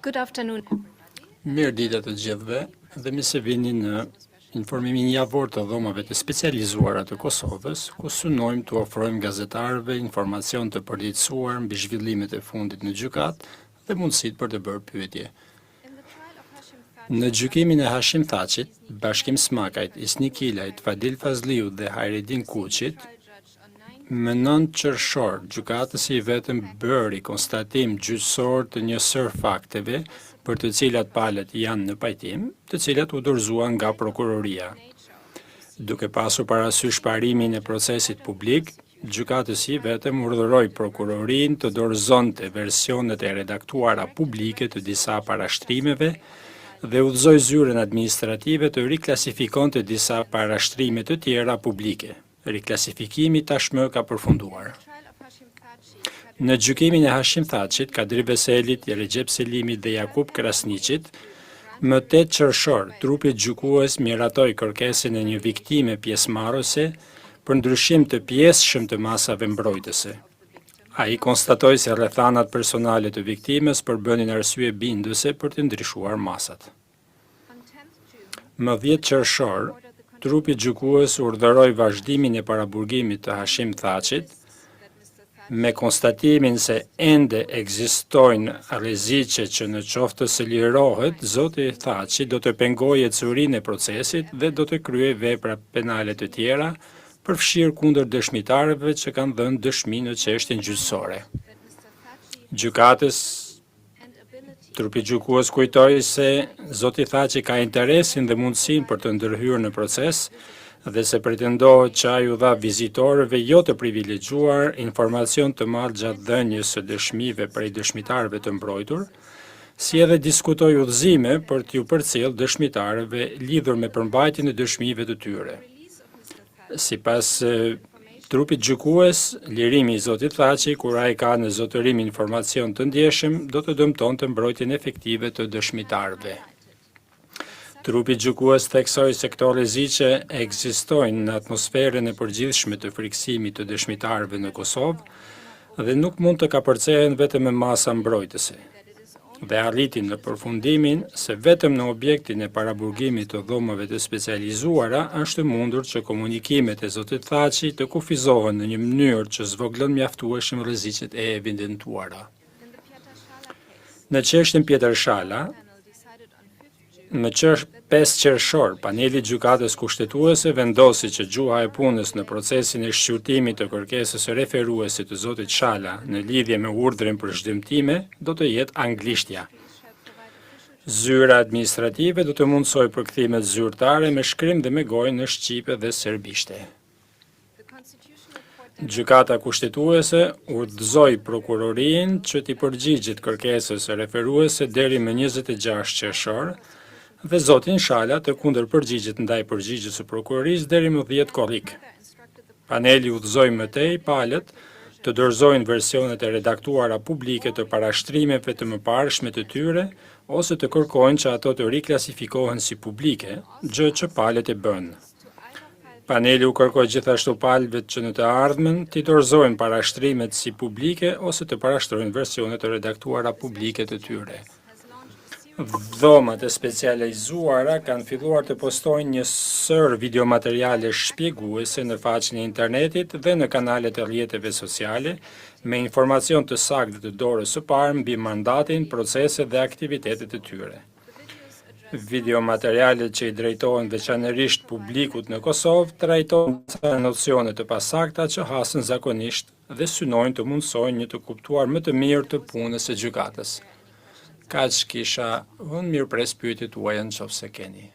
Good afternoon. Mirë ditë të gjithëve, dhe mi se vini në informimin javor të dhomave të specializuara të Kosovës, ku synojmë të ofrojmë gazetarëve informacion të përditësuar mbi zhvillimet e fundit në gjykat dhe mundësit për të bërë pyetje. Në gjykimin e Hashim Thaqit, Bashkim Smakajt, Isni Kilajt, Fadil Fazliu dhe Hajredin Kuqit, më 9 qershor, gjykatësi vetëm bëri konstatim gjyqësor të një sër fakteve për të cilat palët janë në pajtim, të cilat u dorëzuan nga prokuroria. Duke pasur parasysh parimin e procesit publik, gjykatësi vetëm urdhëroi prokurorin të dorëzonte versionet e redaktuara publike të disa parashtrimeve dhe udhëzoi zyrën administrative të riklasifikonte disa parashtrime të tjera publike. Riklasifikimi tashmë ka përfunduar. Në gjykimin e Hashim Thaqit, Kadri Veselit, Recep Selimit dhe Jakub Krasniqit, më 8 qershor, trupi gjykues miratoi kërkesën e një viktime pjesëmarrëse për ndryshim të pjesëshëm të masave mbrojtëse. Ai konstatoi se rrethanat personale të viktimes përbënin arsye binduese për të ndryshuar masat. Më 10 qershor, trupi gjykues urdhëroi vazhdimin e paraburgimit të Hashim Thaqit, me konstatimin se ende ekzistojnë rreziqe që në qoftë se lirohet, zoti Thaqi do të pengojë ecurinë e procesit dhe do të kryejë vepra penale të tjera, përfshirë kundër dëshmitarëve që kanë dhënë dëshmi në çështjen gjyqësore. Gjykatës trupi gjykues kujtoi se zoti Thaqi ka interesin dhe mundësinë për të ndërhyrë në proces dhe se pretendohet që ai u dha vizitorëve jo të privilegjuar informacion të madh gjatë dhënies së dëshmive prej dëshmitarëve të mbrojtur, si edhe diskutoi udhëzime për t'ju përcjellë dëshmitarëve lidhur me përmbajtjen e dëshmive të tyre. Sipas trupit gjykues, lirimi i zotit Thaqi, kur ai ka në zotërim informacion të ndjeshëm, do të dëmtonte mbrojtjen efektive të dëshmitarëve. Trupi gjykues theksoi se këto rreziqe ekzistojnë në atmosferën e përgjithshme të frikësimit të dëshmitarëve në Kosovë dhe nuk mund të kapërcehen vetëm me masa mbrojtëse. Dhe arritin në përfundimin se vetëm në objektin e paraburgimit të dhomave të specializuara është mundur që komunikimet e zotit Thaqi të kufizohen në një mënyrë që zvoglon mjaftueshëm rreziqet e evidentuara. Në çështjen Pjetër Shala, më 5 qershor, paneli gjykatës kushtetuese vendosi që gjuha e punës në procesin e shqyrtimit të kërkesës së referuesit të zotit Shala në lidhje me urdhrin për zhdimtime do të jetë anglishtja. Zyra administrative do të mundsoj përkthimet zyrtare me shkrim dhe me gojë në shqipe dhe serbishte. Gjykata kushtetuese urdhëzoi prokurorin që t'i përgjigjet kërkesës së referuese deri më 26 qershor, dhe zotin Shala të kundër përgjigjet ndaj përgjigjes së prokurorisë deri më 10 korrik. Paneli udhëzoi më tej palët të dorëzojnë versionet e redaktuara publike të parashtrimeve të mëparshme të tyre ose të kërkojnë që ato të riklasifikohen si publike, gjë që palët e bën. Paneli u kërkoi gjithashtu palëve që në të ardhmen t'i dorëzojnë parashtrimet si publike ose të parashtrojnë versionet të redaktuara publike të tyre. Dhomat e specializuara kanë filluar të postojnë një sër videomateriale shpjeguese në faqen e internetit dhe në kanalet e rrjeteve sociale me informacion të saktë të dorës së parë mbi mandatin, proceset dhe aktivitetet e tyre. Videomaterialet që i drejtohen veçanërisht publikut në Kosovë trajtojnë ca nocione të pasakta që hasen zakonisht dhe synojnë të mundsojnë një të kuptuar më të mirë të punës së gjykatës. Kaq kisha, unë mirëpres pyetjet tuaja nëse keni.